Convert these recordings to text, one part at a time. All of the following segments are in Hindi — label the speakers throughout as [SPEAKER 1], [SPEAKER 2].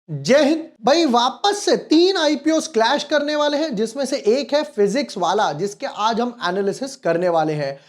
[SPEAKER 1] जय हिंद भाई। वापस से 3 आईपीओस क्लैश करने वाले हैं, जिसमें से एक है फिजिक्स वाला, जिसके आज हम एनालिसिस करने वाले हैं।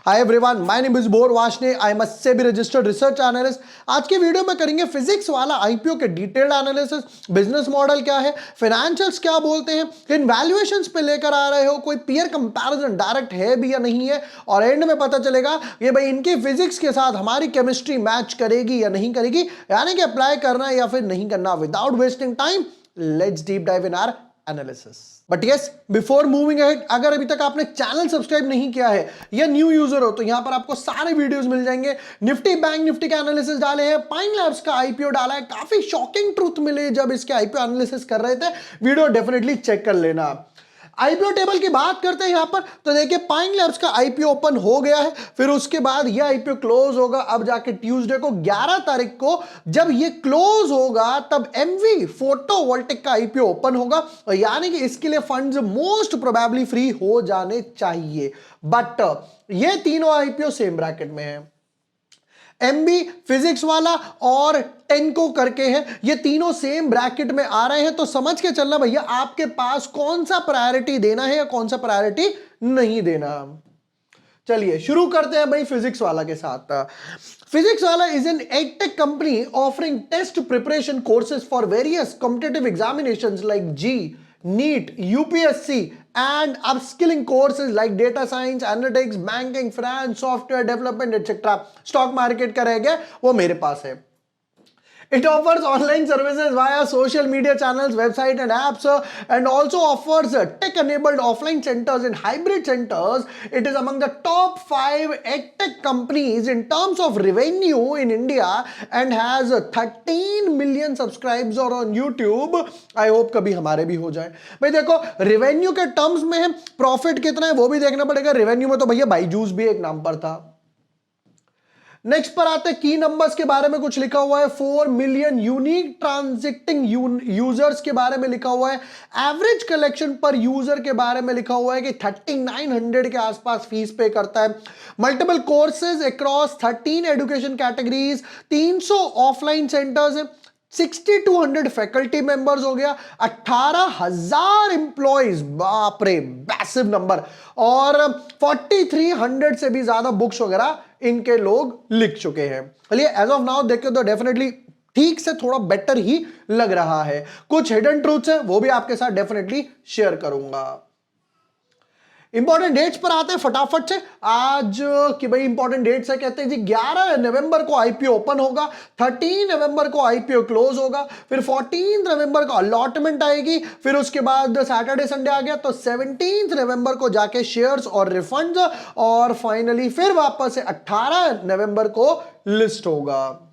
[SPEAKER 1] Hi everyone, my name is bore Washne. I am a SEBI registered research analyst. आज के वीडियो में करेंगे फिजिक्स वाला आईपीओ के डिटेल्ड एनालिसिस, बिजनेस मॉडल क्या है, फाइनेंशियल्स क्या बोलते हैं, इन वैल्यूएशंस पे लेकर आ रहे हो, कोई पीयर कंपैरिजन डायरेक्ट है भी या नहीं है, और एंड में पता चलेगा ये भाई इनकी फिजिक्स के साथ हमारी केमिस्ट्री मैच करेगी या नहीं करेगी, यानी कि अप्लाई करना या फिर नहीं करना। Without wasting time let's deep dive in our analysis. But yes, before moving ahead, अगर अभी तक आपने चैनल सब्सक्राइब नहीं किया है या न्यू यूजर हो तो यहां पर आपको सारे वीडियोस मिल जाएंगे। निफ्टी बैंक निफ्टी के एनालिसिस डाले हैं, पाइन लैब्स का आईपीओ डाला है, काफी शॉकिंग ट्रूथ मिले जब इसके आईपीओ एनालिसिस कर रहे थे। वीडियो डेफिनेटली चेक कर लेना। आईपीओ टेबल की बात करते हैं यहां पर, तो देखिए पाइन लैब्स का आईपीओ ओपन हो गया है, फिर उसके बाद ये आईपीओ क्लोज होगा। अब जाके ट्यूसडे को 11 तारीख को जब ये क्लोज होगा तब एमवी फोटोवोल्टिक का आईपीओ ओपन होगा, यानी कि इसके लिए फंड्स मोस्ट प्रोबेबली फ्री हो जाने चाहिए। बट ये तीनों आईपीओ सेम ब्रैकेट में है। एमबी फिजिक्स वाला और टेंको करके है, ये तीनों सेम ब्रैकेट में आ रहे हैं, तो समझ के चलना भैया आपके पास कौन सा प्रायोरिटी देना है या कौन सा प्रायोरिटी नहीं देना। चलिए शुरू करते हैं भाई फिजिक्स वाला के साथ। Physics Wallah is an edtech company offering test preparation courses for various competitive examinations like JEE, NEET, UPSC and upskilling courses like data science, analytics, banking, finance, software development, etc. Stock market का रह गया, वो मेरे पास है। It offers online services via social media channels, website and apps, and also offers tech-enabled offline centers and hybrid centers. It is among the top 5 edtech companies in terms of revenue in India and has 13 million subscribers on YouTube. I hope कभी हमारे भी हो जाए। भाई देखो, रेवेन्यू के टर्म्स में है, प्रॉफिट कितना है वो भी देखना पड़ेगा। रेवेन्यू में तो भैया बाईजूस भी एक नाम पर था। नेक्स्ट पर आते की नंबर्स के बारे में कुछ लिखा हुआ है। 4 मिलियन यूनिक ट्रांजैक्टिंग यूजर्स के बारे में लिखा हुआ है। एवरेज कलेक्शन पर यूजर के बारे में लिखा हुआ है कि 3900 के आसपास फीस पे करता है। Multiple courses across 13 education categories, 300 offline centres है, 6200 फैकल्टी मेंबर्स हो गया, 18,000 इंप्लॉइज, बाप रे मैसिव नंबर, और 4300 से भी ज्यादा बुक्स वगैरह इनके लोग लिख चुके हैं। चलिए एज ऑफ नाउ देखें तो डेफिनेटली ठीक से थोड़ा बेटर ही लग रहा है। कुछ हिडन ट्रूथ्स है वो भी आपके साथ डेफिनेटली शेयर करूंगा। इंपॉर्टेंट डेट्स पर आते हैं फटाफट से। आज की भाई इंपॉर्टेंट डेट्स है, कहते हैं जी 11 नवंबर को आईपीओ ओपन होगा, 13 नवंबर को आईपीओ क्लोज होगा, फिर 14 नवंबर को अलॉटमेंट आएगी, फिर उसके बाद सैटरडे संडे आ गया तो 17 नवंबर को जाके शेयर्स और रिफंड्स, और फाइनली फिर वापस से 18 नवंबर को लिस्ट होगा।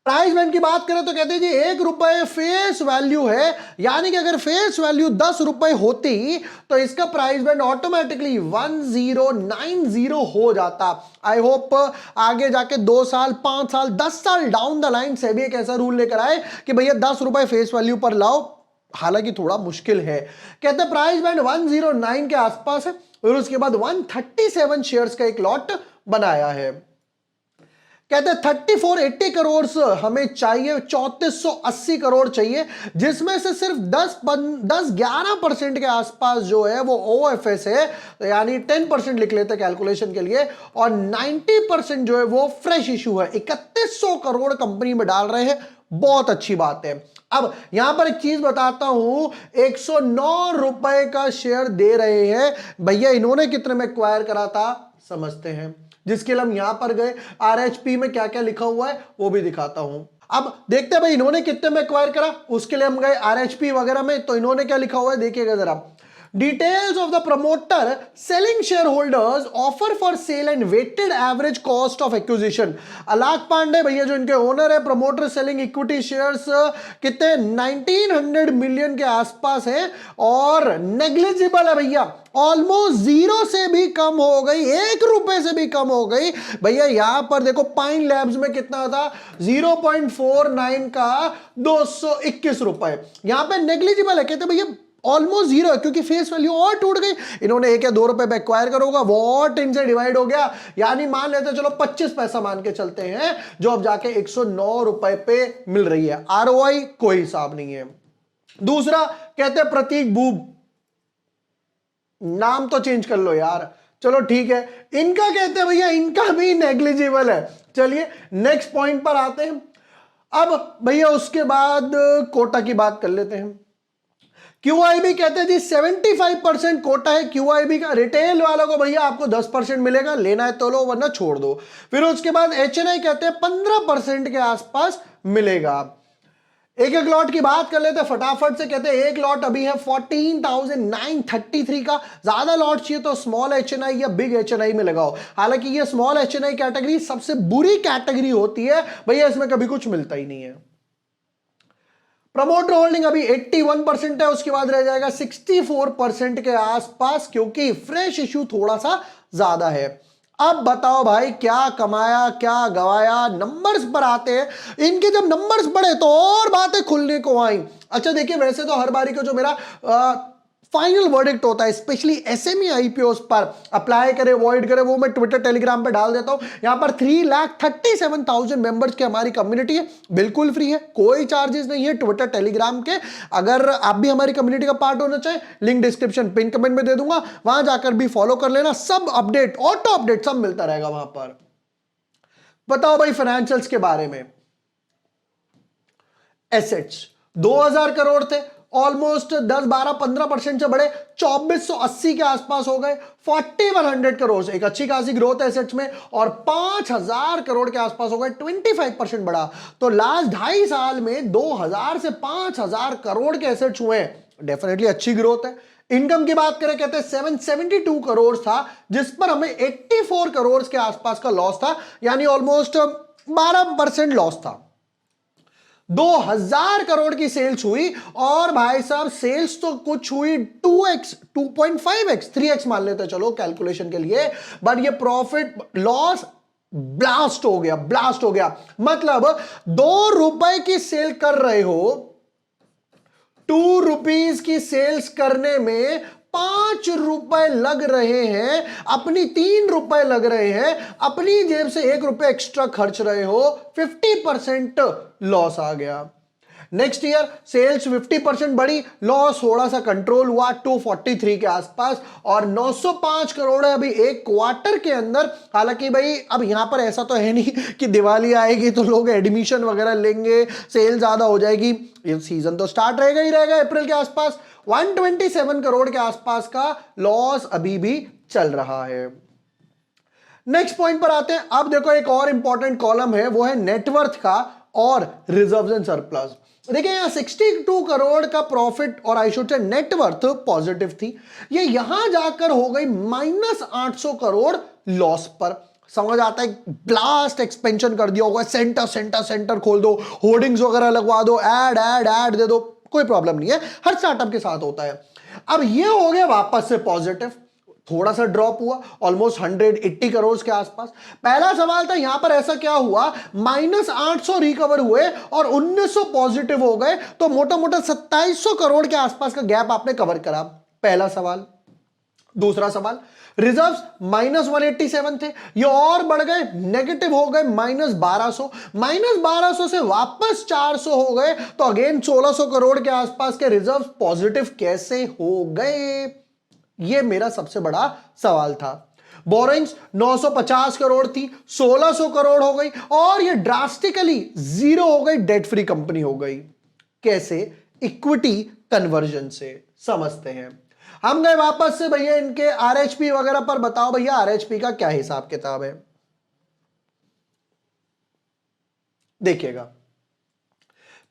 [SPEAKER 1] प्राइस बैंड की बात करें तो कहते हैं जी 1 रुपए फेस वैल्यू है, यानी कि अगर फेस वैल्यू 10 रुपए होती तो इसका प्राइस बैंड ऑटोमेटिकली 1090 हो जाता। आई होप आगे जाके 2 साल 5 साल 10 साल डाउन द लाइन सेबी एक ऐसा रूल लेकर आए कि भैया 10 रुपए फेस वैल्यू पर लाओ, हालांकि थोड़ा मुश्किल है। कहते हैं प्राइस बैंड 109 के आसपास है, और उसके बाद 137 शेयर्स का एक लॉट बनाया है। कहते हैं 3480 करोड़ हमें चाहिए, 3480 करोड़ चाहिए, जिसमें से सिर्फ 10-11% के आसपास जो है वो ओएफएस है, तो यानी 10% लिख लेते कैलकुलेशन के लिए, और 90% जो है वो फ्रेश इशू है। 3100 करोड़ कंपनी में डाल रहे हैं, बहुत अच्छी बात है। अब यहां पर एक चीज बताता हूं, 109 रुपए का शेयर दे रहे हैं भैया, इन्होंने कितने में एक्वायर करा था समझते हैं, जिसके लिए हम यहां पर गए। आरएचपी में क्या क्या लिखा हुआ है वो भी दिखाता हूं। अब देखते हैं भाई इन्होंने कितने में एक्वायर करा, उसके लिए हम गए आरएचपी वगैरह में, तो इन्होंने क्या लिखा हुआ है देखिएगा जरा। Details of the promoter selling shareholders offer for sale and weighted average cost of acquisition। अलाक Pandey भैया जो इनके ओनर है, प्रमोटर सेलिंग इक्विटी शेयर्स कितने 1900 मिलियन के आसपास है, और नेग्लिजिबल है भैया, ऑलमोस्ट 0 से भी कम हो गई, 1 रुपए से भी कम हो गई भैया। यहां पर देखो पाइन लैब्स में कितना था 0.49 का 221 रुपए, यहां पे नेग्लिजिबल है। कहते भैया ऑलमोस्ट जीरो है क्योंकि फेस वैल्यू और टूट गई। इन्होंने 1 या 2 रुपए पे एक्वायर करोगा, वॉट इनसे डिवाइड हो गया, यानी मान लेते चलो 25 पैसा मान के चलते हैं, जो अब जाके 109 रुपए पे मिल रही है। आरओआई कोई हिसाब नहीं है। दूसरा कहते हैं प्रतीक बूब, नाम तो चेंज कर लो यार, चलो ठीक है। इनका कहते हैं भैया इनका भी नेग्लिजिबल है। चलिए नेक्स्ट पॉइंट पर आते हैं। अब भैया उसके बाद कोटा की बात कर लेते हैं। QIB कहते हैं जी 75% कोटा है QIB का। रिटेल वालों को भैया आपको 10% मिलेगा, लेना है तो लो वरना छोड़ दो। फिर उसके बाद HNI कहते हैं 15% के आसपास मिलेगा। एक एक लॉट की बात कर लेते हैं फटाफट से। कहते हैं एक लॉट अभी है 14,933 का। ज्यादा लॉट चाहिए तो स्मॉल HNI या बिग HNI में लगाओ। हालांकि ये स्मॉल HNI कैटेगरी सबसे बुरी कैटेगरी होती है भैया, इसमें कभी कुछ मिलता ही नहीं है। प्रमोटर होल्डिंग अभी 81% है, उसके बाद रह जाएगा 64% के आसपास, क्योंकि फ्रेश इश्यू थोड़ा सा ज्यादा है। अब बताओ भाई क्या कमाया क्या गवाया। नंबर्स पर आते हैं, इनके जब नंबर्स बढ़े तो और बातें खुलने को आई। अच्छा देखिए, वैसे तो हर बारी का जो मेरा फाइनल वर्डिक्ट होता है स्पेशली एसएमई आईपीओस पर, अप्लाई करे वॉइड करे, वो मैं ट्विटर टेलीग्राम पे डाल देता हूं। यहां पर 3,37,000 मेंबर्स की हमारी कम्युनिटी है, बिल्कुल फ्री है, कोई चार्जेस नहीं है ट्विटर टेलीग्राम के। अगर आप भी हमारी कम्युनिटी का पार्ट होना चाहे, लिंक डिस्क्रिप्शन पिन कमेंट में दे दूंगा, वहां जाकर भी फॉलो कर लेना। सब अपडेट, ऑटो अपडेट सब मिलता रहेगा वहां पर। बताओ भाई फाइनेंशियल्स के बारे में। एसेट्स 2000 करोड़ थे, ऑलमोस्ट 10-12-15% से बढ़े 2480 के आसपास हो गए। 4100 करोड़ से एक अच्छी खासी ग्रोथ है एसेट्स में, और 5000 करोड़ के आसपास हो गए, 25% बढ़ा। तो लास्ट 2.5 साल में 2000 से 5000 करोड़ के एसेट्स हुए, डेफिनेटली अच्छी ग्रोथ है। इनकम की बात करें, कहते हैं 772 करोड़ था, जिस पर हमें 84 करोड़ के आसपास का लॉस था, यानी ऑलमोस्ट 12% लॉस था। 2000 करोड़ की सेल्स हुई, और भाई साहब सेल्स तो कुछ हुई 2x 2.5x 3x मान लेते चलो कैलकुलेशन के लिए, बट ये प्रॉफिट लॉस ब्लास्ट हो गया, ब्लास्ट हो गया। मतलब 2 रुपए की सेल कर रहे हो, 2 रुपीज की सेल्स करने में 5 रुपए लग रहे हैं, अपनी 3 रुपए लग रहे हैं, अपनी जेब से 1 रुपए एक्स्ट्रा खर्च रहे हो, 50% लॉस आ गया। नेक्स्ट ईयर सेल्स 50% बढ़ी, लॉस थोड़ा सा कंट्रोल हुआ 243 के आसपास, और 905 करोड़ है अभी एक क्वार्टर के अंदर। हालांकि भाई अब यहां पर ऐसा तो है नहीं कि दिवाली आएगी तो लोग एडमिशन वगैरह लेंगे, सेल ज्यादा हो जाएगी। ये सीजन तो स्टार्ट रहेगा ही रहेगा अप्रैल के आसपास। 127 करोड़ के आसपास का लॉस अभी भी चल रहा है। नेक्स्ट पॉइंट पर आते हैं। अब देखो एक और इंपॉर्टेंट कॉलम है, वो है नेटवर्थ का और रिजर्व्स एंड सरप्लस। देखिए यहां 62 करोड़ का प्रॉफिट, और I should say net worth positive थी, ये यहां जाकर हो गई -800 करोड़ लॉस पर। समझ आता है, ब्लास्ट एक्सपेंशन कर दिया होगा, सेंटर सेंटर सेंटर खोल दो, होर्डिंग्स वगैरह लगवा दो, ऐड ऐड ऐड दे दो, कोई प्रॉब्लम नहीं है, हर स्टार्टअप के साथ होता है। अब ये हो गया वापस से पॉजिटिव, थोड़ा सा ड्रॉप हुआ ऑलमोस्ट 180 करोड़ के आसपास। पहला सवाल था यहां पर ऐसा क्या हुआ, -800 रिकवर हुए और 1900 पॉजिटिव हो गए, तो मोटा मोटा 2700 करोड़ के आसपास का गैप आपने कवर करा। पहला सवाल। दूसरा सवाल, रिजर्व्स -187 थे, ये और बढ़ गए, नेगेटिव हो गए -1200, -1200 से वापस 400 हो गए, तो अगेन 1600 करोड़ के आसपास के रिजर्व्स पॉजिटिव कैसे हो गए, ये मेरा सबसे बड़ा सवाल था। बोरिंग्स 950 करोड़ थी, 1600 करोड़ हो गई, और ये ड्रास्टिकली जीरो हो गई, डेट फ्री कंपनी हो गई। कैसे? इक्विटी कन्वर्जन से। समझते हैं। हम गए वापस से भैया इनके आरएचपी वगैरह पर। बताओ भैया आरएचपी का क्या हिसाब किताब है। देखिएगा,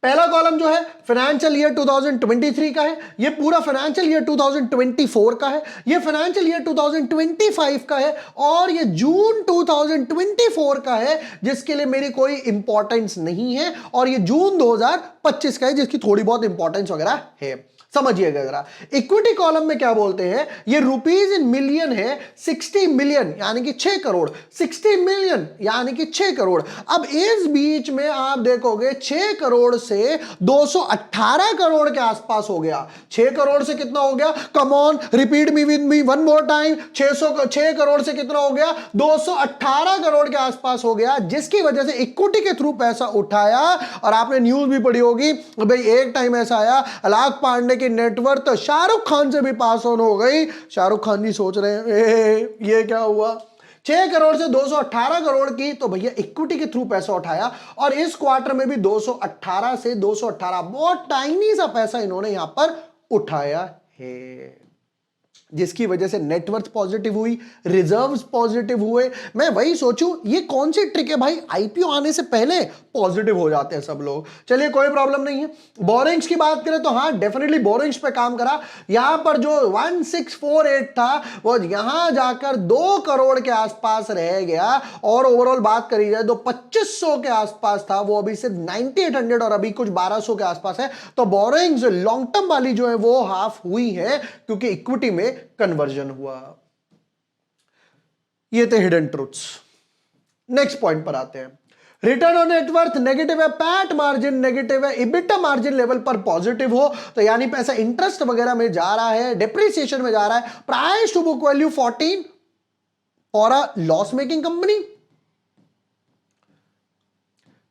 [SPEAKER 1] पहला कॉलम जो है फाइनेंशियल ईयर 2023 का है, ये पूरा फाइनेंशियल ईयर 2024 का है, ये फाइनेंशियल ईयर 2025 का है, और ये जून 2024 का है, जिसके लिए मेरी कोई इंपॉर्टेंस नहीं है, और ये जून 2025 का है, जिसकी थोड़ी बहुत इंपॉर्टेंस वगैरह है। समझिएगा जरा, इक्विटी कॉलम में क्या बोलते हैं, ये रुपीज इन मिलियन है, 60 मिलियन यानी कि 6 करोड़, 60 मिलियन यानी कि 6 करोड़। अब इस बीच में आप देखोगे 6 करोड़ से से 218 करोड़ के आसपास हो गया। 6 करोड़ से कितना हो गया? Come on, repeat me with me one more time. 6 crore से कितना हो गया? 218 करोड़ के आसपास हो गया, जिसकी वजह से इक्विटी के थ्रू पैसा उठाया। और आपने न्यूज भी पढ़ी होगी भाई, एक टाइम ऐसा आया अलग पांडे की नेटवर्थ शाहरुख खान से भी पास ऑन हो गई। शाहरुख खान जी सोच रहे हैं ये क्या हुआ? 6 करोड़ से 218 करोड़ की तो भैया इक्विटी के थ्रू पैसा उठाया। और इस क्वार्टर में भी 218 से 218 बहुत टाइनी सा पैसा इन्होंने यहां पर उठाया है, जिसकी वजह से नेटवर्थ पॉजिटिव हुई, रिजर्व्स पॉजिटिव हुए। मैं वही सोचूं ये कौन सी ट्रिक है भाई, आईपीओ आने से पहले पॉजिटिव हो जाते हैं सब लोग। चलिए कोई प्रॉब्लम नहीं है। बोरिंग्स की बात करें तो हाँ डेफिनेटली बोरिंग्स पे काम करा। यहां पर जो 1648 था वो यहां जाकर 2 करोड़ के आसपास रह गया। और ओवरऑल बात करी जाए तो 2500 के आसपास था, वो अभी सिर्फ 9800 और अभी कुछ 1200 के आसपास है। तो बोरिंग्स लॉन्ग टर्म वाली जो है वो हाफ हुई है, क्योंकि इक्विटी में कन्वर्जन हुआ। ये थे हिडन ट्रूथ्स। नेक्स्ट पॉइंट पर आते हैं। रिटर्न ऑन नेटवर्थ नेगेटिव है, पैट मार्जिन नेगेटिव है, इबिटा मार्जिन लेवल पर पॉजिटिव हो तो यानी पैसा इंटरेस्ट वगैरह में जा रहा है, डेप्रिसिएशन में जा रहा है। Price to book value 14 for a loss making company.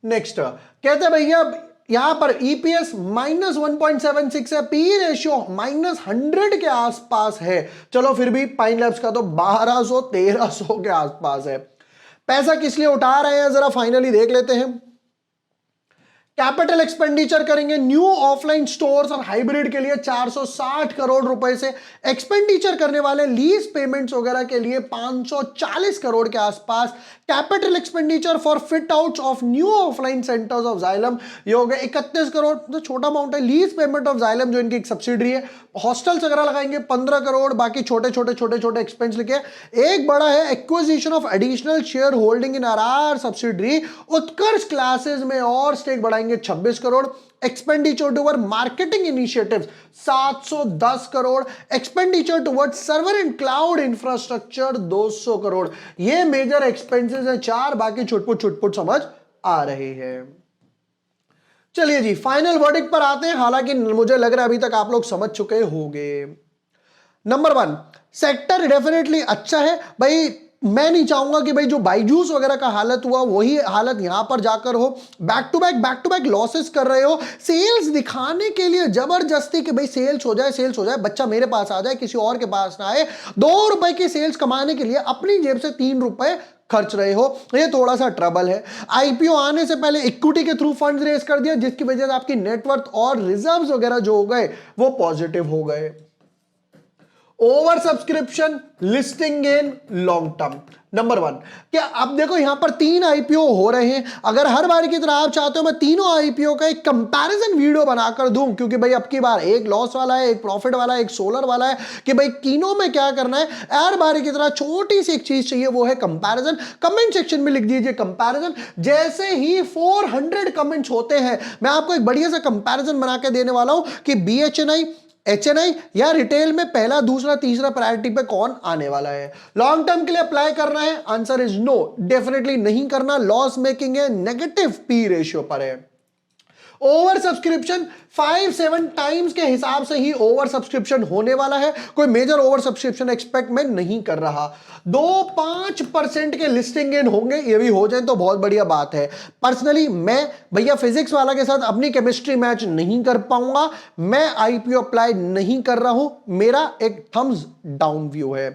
[SPEAKER 1] Next कहते हैं भैया यहां पर ईपीएस -1.76 है, पी रेशियो -100 के आसपास है। चलो फिर भी पाइन लैब्स का तो 1200-1300 के आसपास है। पैसा किस लिए उठा रहे हैं जरा फाइनली देख लेते हैं। कैपिटल एक्सपेंडिचर करेंगे न्यू ऑफलाइन स्टोर्स और हाइब्रिड के लिए 460 करोड़ रुपए से। एक्सपेंडिचर करने वाले लीज पेमेंट्स वगैरह के लिए 540 करोड़ के आसपास। Capital expenditure for fit outs of new offline centres of xylem ये हो गए 31 करोड़, तो छोटा अमाउंट है। लीज पेमेंट ऑफ जाइलम जो इनकी एक सब्सिडरी है। हॉस्टल्स वगैरह लगाएंगे 15 करोड़, बाकी छोटे छोटे एक्सपेंस लिखे। एक बड़ा है acquisition of additional share holding in RR subsidiary Utkarsh classes में और स्टेक बढ़ाएंगे 26 crore. Expenditure toward marketing initiatives 710 crore. Expenditure toward server and cloud infrastructure 200 crore. ये मेजर एक्सपेंसेस है 4, बाकी छुटपुट समझ आ रही है। चलिए जी फाइनल वर्डिक्ट पर आते हैं, हालांकि मुझे लग रहा है अभी तक आप लोग समझ चुके होंगे। नंबर 1 सेक्टर डेफिनेटली अच्छा है भाई। मैं नहीं चाहूंगा कि भाई जो बायजूस वगैरह का हालत हुआ वही हालत यहां पर जाकर हो। बैक टू बैक लॉसेस कर रहे हो। सेल्स दिखाने के लिए जबरदस्ती कि भाई सेल्स हो जाए, बच्चा मेरे पास आ जाए, किसी और के पास ना आए। 2 रुपए की सेल्स कमाने के लिए अपनी जेब से 3 रुपए खर्च रहे हो, ये थोड़ा सा ट्रबल है। आईपीओ आने से पहले इक्विटी के थ्रू फंड्स रेज कर दिया, जिसकी वजह से आपकी नेटवर्थ और रिजर्व्स वगैरह जो हो गए वो पॉजिटिव हो गए। Over subscription, listing gain, long term. Number 1 क्या अब देखो यहां पर 3 आईपीओ हो रहे हैं। अगर हर बार की तरह आप चाहते हो मैं तीनों आईपीओ का एक कंपैरिजन वीडियो बनाकर दूं, क्योंकि भाई अब की बार एक लॉस वाला है, एक प्रॉफिट वाला है, एक सोलर वाला है, कि भाई तीनों में क्या करना है। हर बार की तरह छोटी सी एक चीज चाहिए, वो है कंपैरिजन। कमेंट सेक्शन में लिख दीजिए कंपैरिजन। जैसे ही 400 कमेंट्स होते हैं मैं आपको एक बढ़िया सा कंपैरिजन बना के देने वाला हूं कि बीएचएनआई, एचएनआई या रिटेल में पहला, दूसरा, तीसरा प्रायोरिटी पे कौन आने वाला है। लॉन्ग टर्म के लिए अप्लाई करना है, आंसर इज नो, डेफिनेटली नहीं करना। लॉस मेकिंग है, नेगेटिव पी रेशियो पर है। ओवर सब्सक्रिप्शन 5-7 टाइम्स के हिसाब से ही ओवर सब्सक्रिप्शन होने वाला है। कोई मेजर ओवर सब्सक्रिप्शन एक्सपेक्ट मैं नहीं कर रहा। 2-5% के लिस्टिंग गेन होंगे, ये भी हो जाए तो बहुत बढ़िया बात है। पर्सनली मैं भैया फिजिक्स वाला के साथ अपनी केमिस्ट्री मैच नहीं कर पाऊंगा, मैं आईपीओ अप्लाई नहीं कर रहा हूं, मेरा एक थम्स डाउन व्यू है।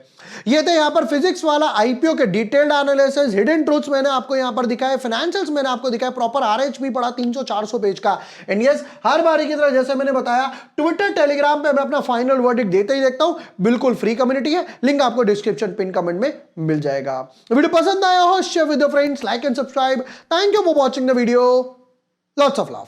[SPEAKER 1] ये थे यहां पर फिजिक्स वाला आईपीओ के डिटेल्ड एनालिसिस, हिडन ट्रूथ्स मैंने आपको यहां पर दिखाए, फाइनेंशियल्स मैंने आपको दिखाया, प्रॉपर आरएच भी पढ़ा 300-400 पेज का। एंड यस हर बारी की तरह जैसे मैंने बताया ट्विटर टेलीग्राम पे मैं अपना फाइनल वर्डिक्ट देते ही देखता हूं, बिल्कुल फ्री कम्युनिटी है, लिंक आपको डिस्क्रिप्शन पिन कमेंट में मिल जाएगा। वीडियो पसंद आया हो share with your friends, like and subscribe. Thank you for watching the video, lots of love.